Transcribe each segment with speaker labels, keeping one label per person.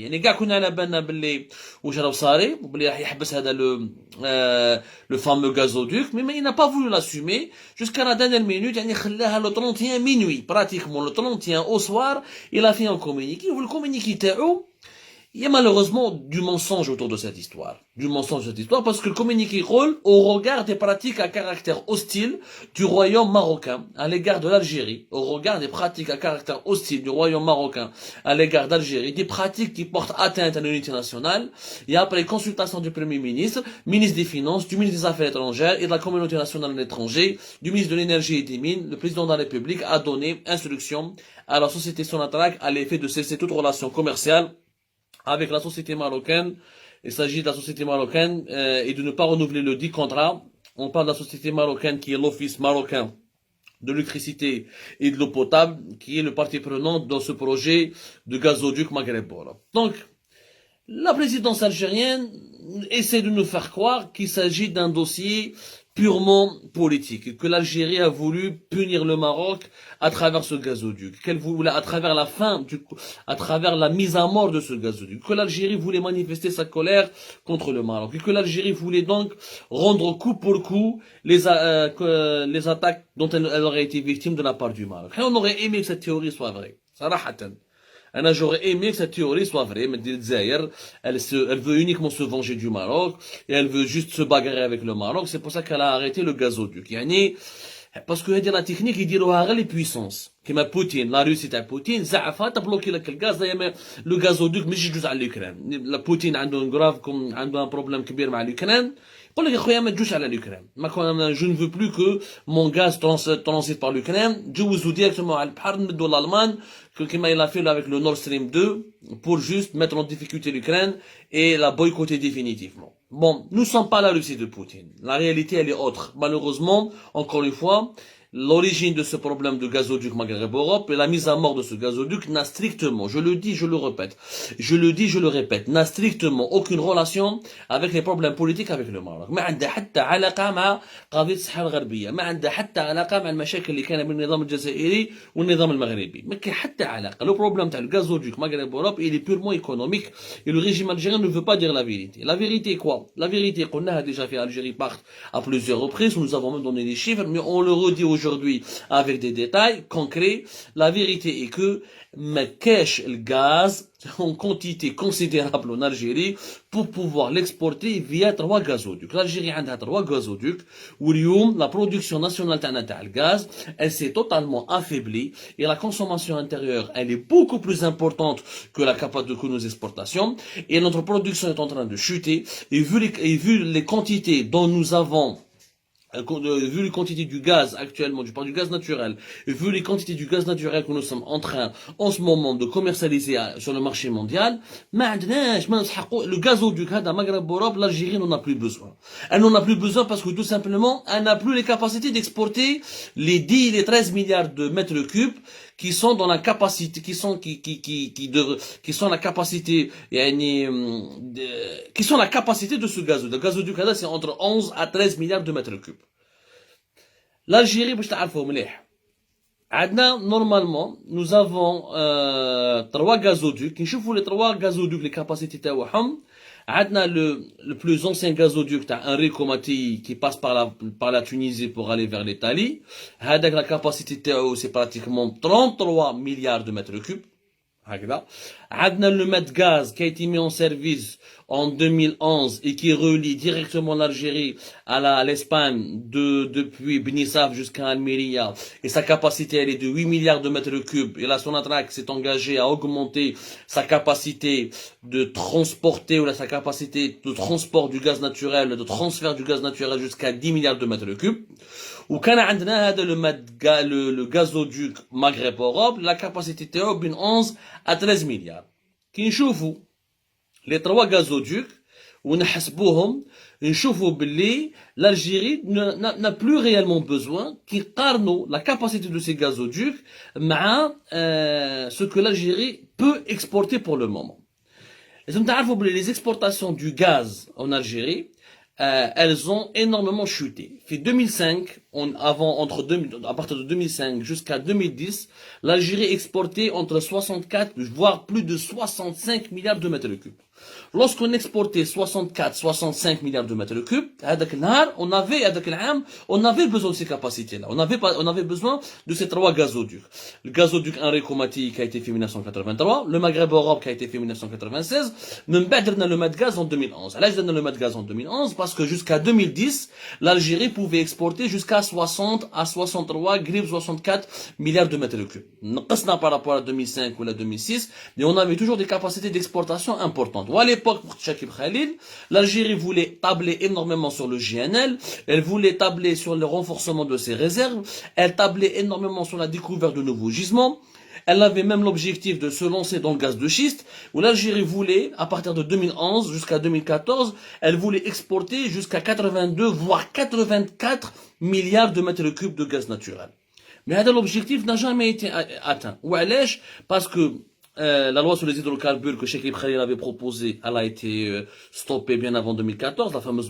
Speaker 1: يعني كاع كنا على بالنا باللي واش راه صاري وبلي راح يحبس هذا لو فامو غازودوك مي il n'a pas voulu l'assumer jusqu'à la dernière minute يعني خلاها le 31 minuit pratiquement le 31 au soir il a fait un communiqué le communiqué تاعو. Il y a malheureusement du mensonge autour de cette histoire. Du mensonge de cette histoire parce que le communiqué rôle au regard des pratiques à caractère hostile du royaume marocain à l'égard de l'Algérie, au regard des pratiques à caractère hostile du royaume marocain à l'égard d'Algérie, des pratiques qui portent atteinte à l'unité nationale, et après consultation du Premier ministre, ministre des Finances, du ministre des Affaires étrangères et de la communauté nationale de l'étranger, du ministre de l'Énergie et des Mines, le président de la République a donné instruction à la société Sonatrach à l'effet de cesser toute relation commerciale avec la société marocaine. Il s'agit de la société marocaine et de ne pas renouveler le dit contrat. On parle de la société marocaine qui est l'Office marocain de l'électricité et de l'eau potable, qui est le partie prenante dans ce projet de gazoduc Maghreb-Bora. Donc, la présidence algérienne essaie de nous faire croire qu'il s'agit d'un dossier purement politique, que l'Algérie a voulu punir le Maroc à travers ce gazoduc, qu'elle voulait à travers la fin à travers la mise à mort de ce gazoduc, que l'Algérie voulait manifester sa colère contre le Maroc, et que l'Algérie voulait donc rendre coup pour coup les attaques dont elle aurait été victime de la part du Maroc. Et on aurait aimé que cette théorie soit vraie, sarahatan. J'aurais aimé que cette théorie soit vraie, mais elle veut uniquement se venger du Maroc, et elle veut juste se bagarrer avec le Maroc, c'est pour ça qu'elle a arrêté le gazoduc. Parce que la technique, ils disent les puissances. Comme Poutine, la Russie تاع Poutine, زعفها تبلوكي لك الغاز دايما لو غازودوك ماشي جوج على l'Ukraine. Poutine عنده un problème كبير مع l'Ukraine. يقول لك يا خويا ما تجوش على l'Ukraine. Je ne veux plus que mon gaz transite par l'Ukraine. جوزوا directement على البحر نمدوا l'Allemagne كما il a fait avec le Nord Stream 2 pour juste mettre en difficulté l'Ukraine et la boycotter définitivement. Bon, nous ne sommes pas la Russie de Poutine. La réalité, elle est autre. Malheureusement, encore une fois, l'origine de ce problème de gazoduc Maghreb-Europe et la mise à mort de ce gazoduc n'a strictement, je le dis, je le répète, n'a strictement aucune relation avec les problèmes politiques avec le Maroc. ما عندها حتى علاقة مع قضية الصحراء الغربية، ما عندها حتى علاقة مع المشاكل اللي كان بين النظام الجزائري والنظام المغربي، ما كاين حتى علاقة. Le problème تاع le gazoduc Maghreb-Europe, il est purement économique et le régime algérien ne veut pas dire la vérité. La vérité quoi? La vérité qu'on a déjà fait Algérie part à plusieurs reprises, nous avons même donné des chiffres, mais on le redit aujourd'hui avec des détails concrets. La vérité est que ما كاش le gaz en quantité considérable en Algérie pour pouvoir l'exporter via 3 gazoducs. L'Algérie a 3 gazoducs واليوم la production nationale تاع le gaz, elle s'est totalement affaiblie et la consommation intérieure, elle est beaucoup plus importante que nos exportations et notre production est en train de chuter et vu les quantités dont nous avons vu les quantités du gaz actuellement, je parle du gaz naturel, et vu les quantités du gaz naturel que nous sommes en train, en ce moment, de commercialiser sur le marché mondial, le gazoduc de Maghreb-Europe, l'Algérie n'en a plus besoin. Elle n'en a plus besoin parce que tout simplement, elle n'a plus les capacités d'exporter les 10, les 13 milliards de mètres cubes qui sont dans la capacité, qui sont la capacité, qui sont la capacité de ce gazoduc. Le gazoduc, c'est entre 11 à 13 milliards de mètres cubes. L'Algérie, باش تعرفوا مليح. عندنا normalement, nous avons 3 gazoducs. نشوفوا les 3 gazoducs, les capacités تاعهم. عندنا le plus ancien gazoduc تاع Enrico Mattei qui passe par la Tunisie pour aller vers l'Italie. هذاك la capacité تاعو c'est pratiquement 33 milliards de mètres cubes. هكذا. عندنا le Medgaz qui a été mis en service en 2011 et qui relie directement l'Algérie à l'Espagne depuis Bnissaf jusqu'à Almeria et sa capacité elle est de 8 milliards de mètres cubes et la Sonatrach s'est engagée à augmenter sa capacité de transporter ou sa capacité de transport du gaz naturel, de transfert du gaz naturel jusqu'à 10 milliards de mètres cubes. وكان عندنا هذا le gazoduc Maghreb-Europe la capacité تاعو بين 11 à 13 milliards. كي نشوفوا les 3 gazoducs ونحسبوهم نشوفوا باللي l'Algérie n'a plus réellement besoin qui قارنوا la capacité de ces gazoducs مع ce que l'Algérie peut exporter pour le moment. لازم تعرفوا باللي les exportations du gaz en Algérie elles ont énormément chuté. Fait 2005, à partir de 2005 jusqu'à 2010, l'Algérie exportait entre 64, voire plus de 65 milliards de mètres cubes. Lorsqu'on exportait 64, 65 milliards de mètres cubes, on avait besoin de ces capacités-là. On avait besoin de ces trois gazoducs. Le gazoduc Enrico Mati qui a été fait en 1983, le Maghreb Europe qui a été fait en 1996, même le Medgaz en 2011. Alors, je donne le Medgaz en 2011 parce que jusqu'à 2010, l'Algérie pouvait exporter jusqu'à 60 à 63, 64 milliards de mètres cubes. Par rapport à 2005 ou à 2006, mais on avait toujours des capacités d'exportation importantes. À l'époque, pour Chakib Khalil, l'Algérie voulait tabler énormément sur le GNL, elle voulait tabler sur le renforcement de ses réserves, elle tablait énormément sur la découverte de nouveaux gisements, elle avait même l'objectif de se lancer dans le gaz de schiste, où l'Algérie voulait, à partir de 2011 jusqu'à 2014, elle voulait exporter jusqu'à 82, voire 84 milliards de mètres cubes de gaz naturel. Mais l'objectif n'a jamais été atteint. Ou parce que la loi sur les hydrocarbures que Chakib Khalil avait proposée, elle a été stoppée bien avant 2014, la fameuse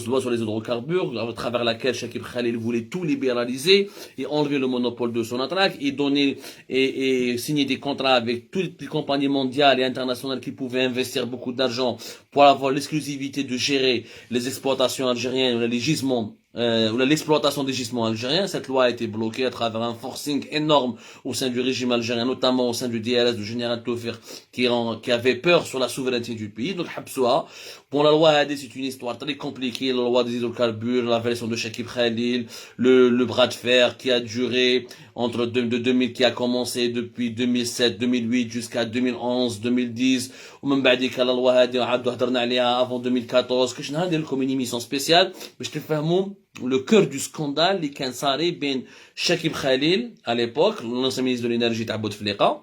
Speaker 1: loi sur les hydrocarbures, à travers laquelle Chakib Khalil voulait tout libéraliser et enlever le monopole de Sonatrach et donner et signer des contrats avec toutes les compagnies mondiales et internationales qui pouvaient investir beaucoup d'argent pour avoir l'exclusivité de gérer les exploitations algériennes ou les gisements ou l'exploitation des gisements algériens. Cette loi a été bloquée à travers un forcing énorme au sein du régime algérien, notamment au sein du DLS du général Tofir, qui avait peur sur la souveraineté du pays. Donc, Habsoua. Bon, la loi AD, c'est une histoire très compliquée, la loi des hydrocarbures, la version de Chakib Khalil, le bras de fer qui a duré entre 2000, qui a commencé depuis 2007, 2008 jusqu'à 2011, 2010, ou même la loi AD, avant 2014, que je n'ai comme une émission spéciale, mais je te fais le cœur du scandale, les Kansari, ben Chakib Khalil, à l'époque, l'ancien ministre de l'énergie, Tabout Fleka,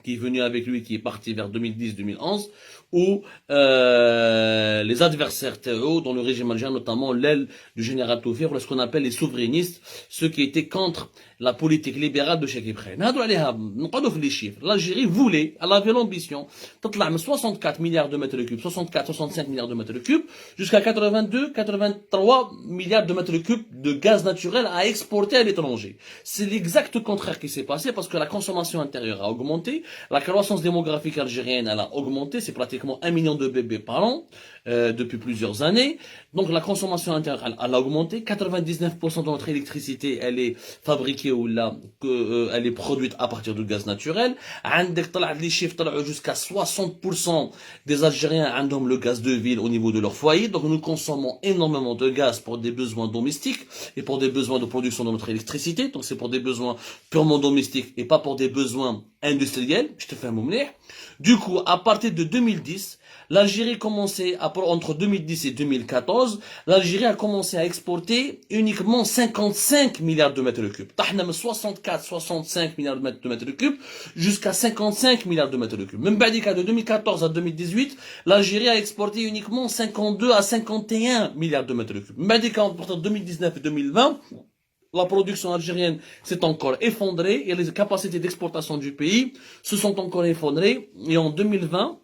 Speaker 1: qui est venu avec lui, qui est parti vers 2010-2011, où les adversaires TO, dans le régime algérien, notamment l'aile du général Toufir, ou ce qu'on appelle les souverainistes, ceux qui étaient contre la politique libérale de Chakib Khalil. Les chiffres. L'Algérie voulait, elle avait l'ambition, 64 milliards de mètres cubes, 64, 65 milliards de mètres cubes, jusqu'à 82, 83 milliards de mètres cubes de gaz naturel à exporter à l'étranger. C'est l'exact contraire qui s'est passé parce que la consommation intérieure a augmenté, la croissance démographique algérienne, elle a augmenté, c'est pratiquement 1 million de bébés par an, depuis plusieurs années. Donc la consommation intérieure, elle a augmenté, 99% de notre électricité, elle est fabriquée ou là, elle est produite à partir de gaz naturel. Les chiffres jusqu'à 60% des Algériens ont le gaz de ville au niveau de leur foyer. Donc nous consommons énormément de gaz pour des besoins domestiques et pour des besoins de production de notre électricité. Donc c'est pour des besoins purement domestiques et pas pour des besoins industriels. Je te fais un moment. Du coup, à partir de 2010, l'Algérie commençait, entre 2010 et 2014, l'Algérie a commencé à exporter uniquement 55 milliards de mètres cubes. 64, 65 milliards de mètres cubes, jusqu'à 55 milliards de mètres cubes. Même de 2014 à 2018, l'Algérie a exporté uniquement 52 à 51 milliards de mètres cubes. Même entre 2019 et 2020, la production algérienne s'est encore effondrée et les capacités d'exportation du pays se sont encore effondrées. Et en 2020,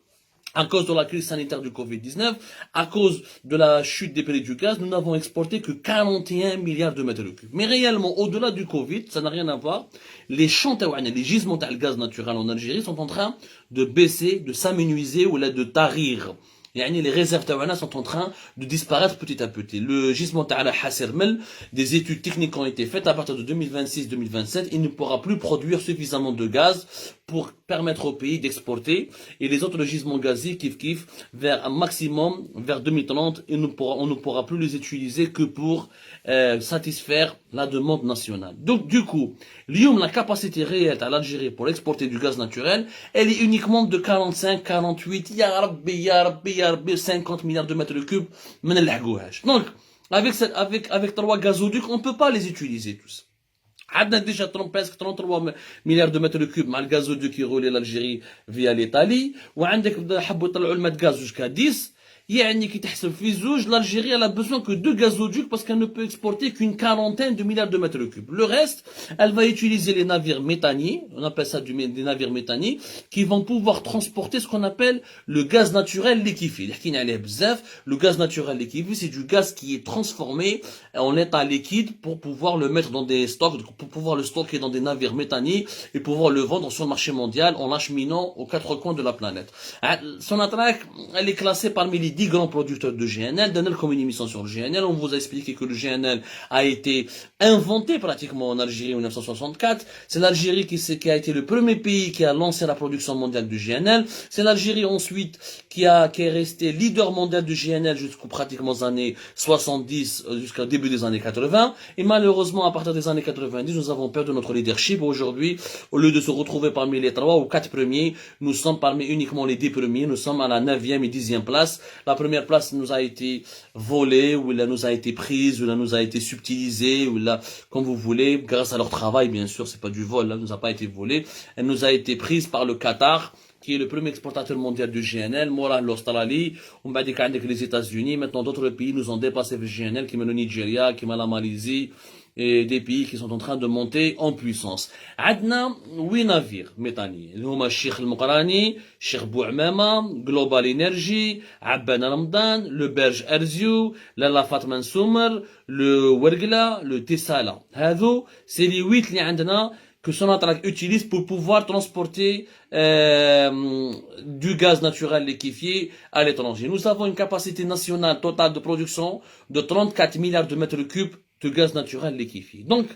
Speaker 1: à cause de la crise sanitaire du Covid-19, à cause de la chute des prix du gaz, nous n'avons exporté que 41 milliards de mètres cubes. Mais réellement, au-delà du Covid, ça n'a rien à voir. Les les gisements de gaz naturel en Algérie sont en train de baisser, de s'amenuiser ou là de tarir. Les réserves tawana sont en train de disparaître petit à petit. Le gisement Ta'ala Hassermel, des études techniques ont été faites à partir de 2026-2027. Il ne pourra plus produire suffisamment de gaz pour permettre au pays d'exporter. Et les autres gisements gaziers, kiff, vers un maximum, vers 2030, on ne pourra plus les utiliser que pour satisfaire la demande nationale. Donc, du coup, la capacité réelle à l'Algérie pour exporter du gaz naturel, elle est uniquement de 45, 48, ya rabbi, 50 milliards de mètres cubes. Donc, avec 3 gazoducs, on ne peut pas les utiliser tous. On a déjà presque 33 milliards de mètres cubes avec le gazoduc qui relie l'Algérie via l'Italie. Et on a حبوا يطلعوا الماء de gaz jusqu'à 10. يعني كي تحسب في الزوج l'Algérie elle a besoin que de gazoducs parce qu'elle ne peut exporter qu'une quarantaine de milliards de mètres cubes. Le reste, elle va utiliser les navires méthaniers, on appelle ça des navires méthaniers, qui vont pouvoir transporter ce qu'on appelle le gaz naturel liquéfié. Le gaz naturel liquéfié, c'est du gaz qui est transformé en état liquide pour pouvoir le mettre dans des stocks, pour pouvoir le stocker dans des navires méthaniers et pouvoir le vendre sur le marché mondial en l'acheminant aux quatre coins de la planète. Sonatrach, elle est classée parmi les 10 grands producteurs de GNL. Dans comme une émission sur le GNL, on vous a expliqué que le GNL a été inventé pratiquement en Algérie en 1964. C'est l'Algérie qui a été le premier pays qui a lancé la production mondiale du GNL. C'est l'Algérie ensuite qui est resté leader mondial du GNL jusqu'aux pratiquement années 70, jusqu'au début des années 80. Et malheureusement, à partir des années 90, nous avons perdu notre leadership. Aujourd'hui, au lieu de se retrouver parmi les 3 ou 4 premiers, nous sommes parmi uniquement les 10 premiers. Nous sommes à la 9e et 10e place. La première place nous a été volée, ou elle nous a été prise, ou elle nous a été subtilisée, ou là, comme vous voulez, grâce à leur travail, bien sûr, c'est pas du vol, elle nous a pas été volée. Elle nous a été prise par le Qatar, qui est le premier exportateur mondial du GNL, Mora l'Australie, on va dire qu'avec les États-Unis, maintenant d'autres pays nous ont dépassé le GNL, qui est le Nigeria, qui est la Malaisie, et des pays qui sont en train de monter en puissance. عندنا 8 navires méthaniers. اللي هما الشيخ المقراني, الشيخ بوعمامة, Global Energy, عبان رمضان, le Berge Erziou, لالا فاطمة نسومر, le Wergla, le Tessala. هذو c'est les 8 اللي عندنا que Sonatrach utilise pour pouvoir transporter du gaz naturel liquéfié à l'étranger. Nous avons une capacité nationale totale de production de 34 milliards de mètres cubes de gaz naturel liquéfié. Donc,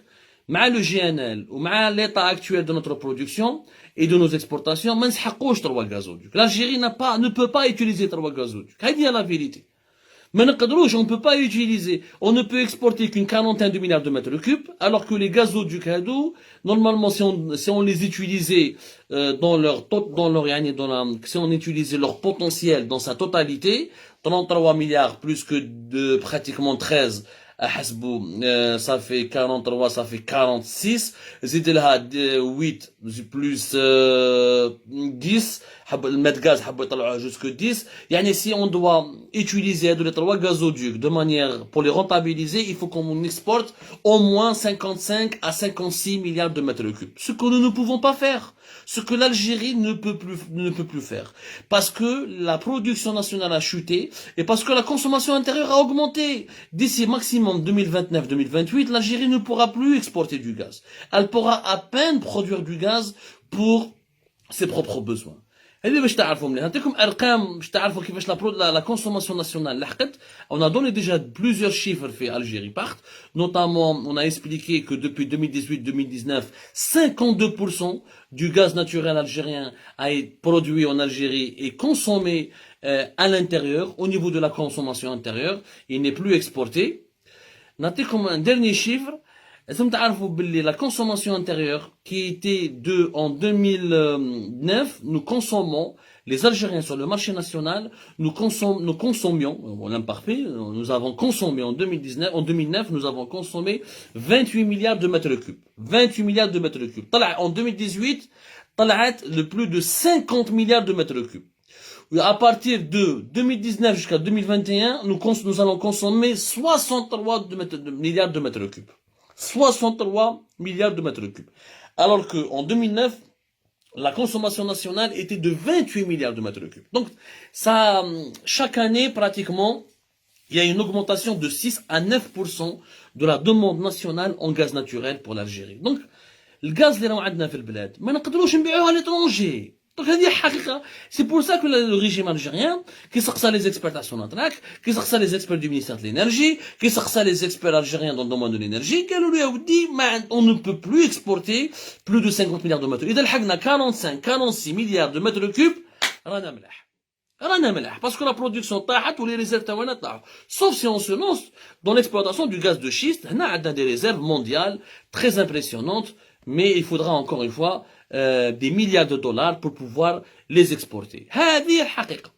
Speaker 1: مع le GNL ou مع l'état actuel de notre production et de nos exportations, ما نسحقوش 3 gazoducs. L'Algérie ne peut pas utiliser 3 gazoducs. هذه la vérité. Mais on ne peut pas utiliser, on ne peut exporter qu'une quarantaine de milliards de mètres cubes, alors que les gazoducs hadou, normalement, si on les utilisait, si on utilisait leur potentiel dans sa totalité, 33 milliards plus que de pratiquement 13, ça fait 43, ça fait 46, زيد لها 8 plus 10, المد gaz حبوا يطلعوها jusque 10. يعني si on doit utiliser les 3 gazoducs de manière pour les rentabiliser, il faut qu'on exporte au moins 55 à 56 milliards de mètres cubes. Ce que nous ne pouvons pas faire. Ce que l'Algérie ne peut plus faire. Parce que la production nationale a chuté et parce que la consommation intérieure a augmenté. D'ici maximum 2029-2028, l'Algérie ne pourra plus exporter du gaz. Elle pourra à peine produire du gaz pour ses propres besoins. هذه باش تعرفوا مليح نعطيكم ارقام باش تعرفوا كيفاش la consommation nationale لحقت. On a donné déjà plusieurs chiffres في Algérie part, notamment on a expliqué que depuis 2018-2019 52% du gaz naturel algérien a été produit en Algérie et consommé à l'intérieur. Au niveau de la consommation intérieure, il n'est plus exporté. نعطيكم un dernier chiffre. لازم تعرفوا باللي la consommation intérieure qui était en 2009, nous consommons, les Algériens sur le marché national, nous consommions, l'imparfait, nous avons consommé en 2009, nous avons consommé 28 milliards de mètres cubes. 28 milliards de mètres cubes. En 2018, طلعت le plus de 50 milliards de mètres cubes. À partir de 2019 jusqu'à 2021, nous allons consommer 63 milliards de mètres cubes. 63 milliards de mètres cubes. Alors qu'en 2009, la consommation nationale était de 28 milliards de mètres cubes. Donc, ça, chaque année, pratiquement, il y a une augmentation de 6 à 9% de la demande nationale en gaz naturel pour l'Algérie. Donc, le gaz اللي راهو عندنا في البلاد ما نقدروش نبيعوه à l'étranger. Donc, c'est pour ça que le régime algérien, qui s'axe les experts à Sonatrach, qui s'axe les experts du ministère de l'énergie, qui s'axe les experts algériens dans le domaine de l'énergie, qui lui a dit, on ne peut plus exporter plus de 50 milliards de mètres. Il y a 45, 46 milliards de mètres cubes, رانا ملاح. Parce que la production طاحت ou les réserves تاعنا طاحوا. Sauf si on se lance dans l'exploitation du gaz de schiste, هنا عندنا des réserves mondiales très impressionnantes, mais il faudra encore une fois des milliards de dollars pour pouvoir les exporter. هذه الحقيقة.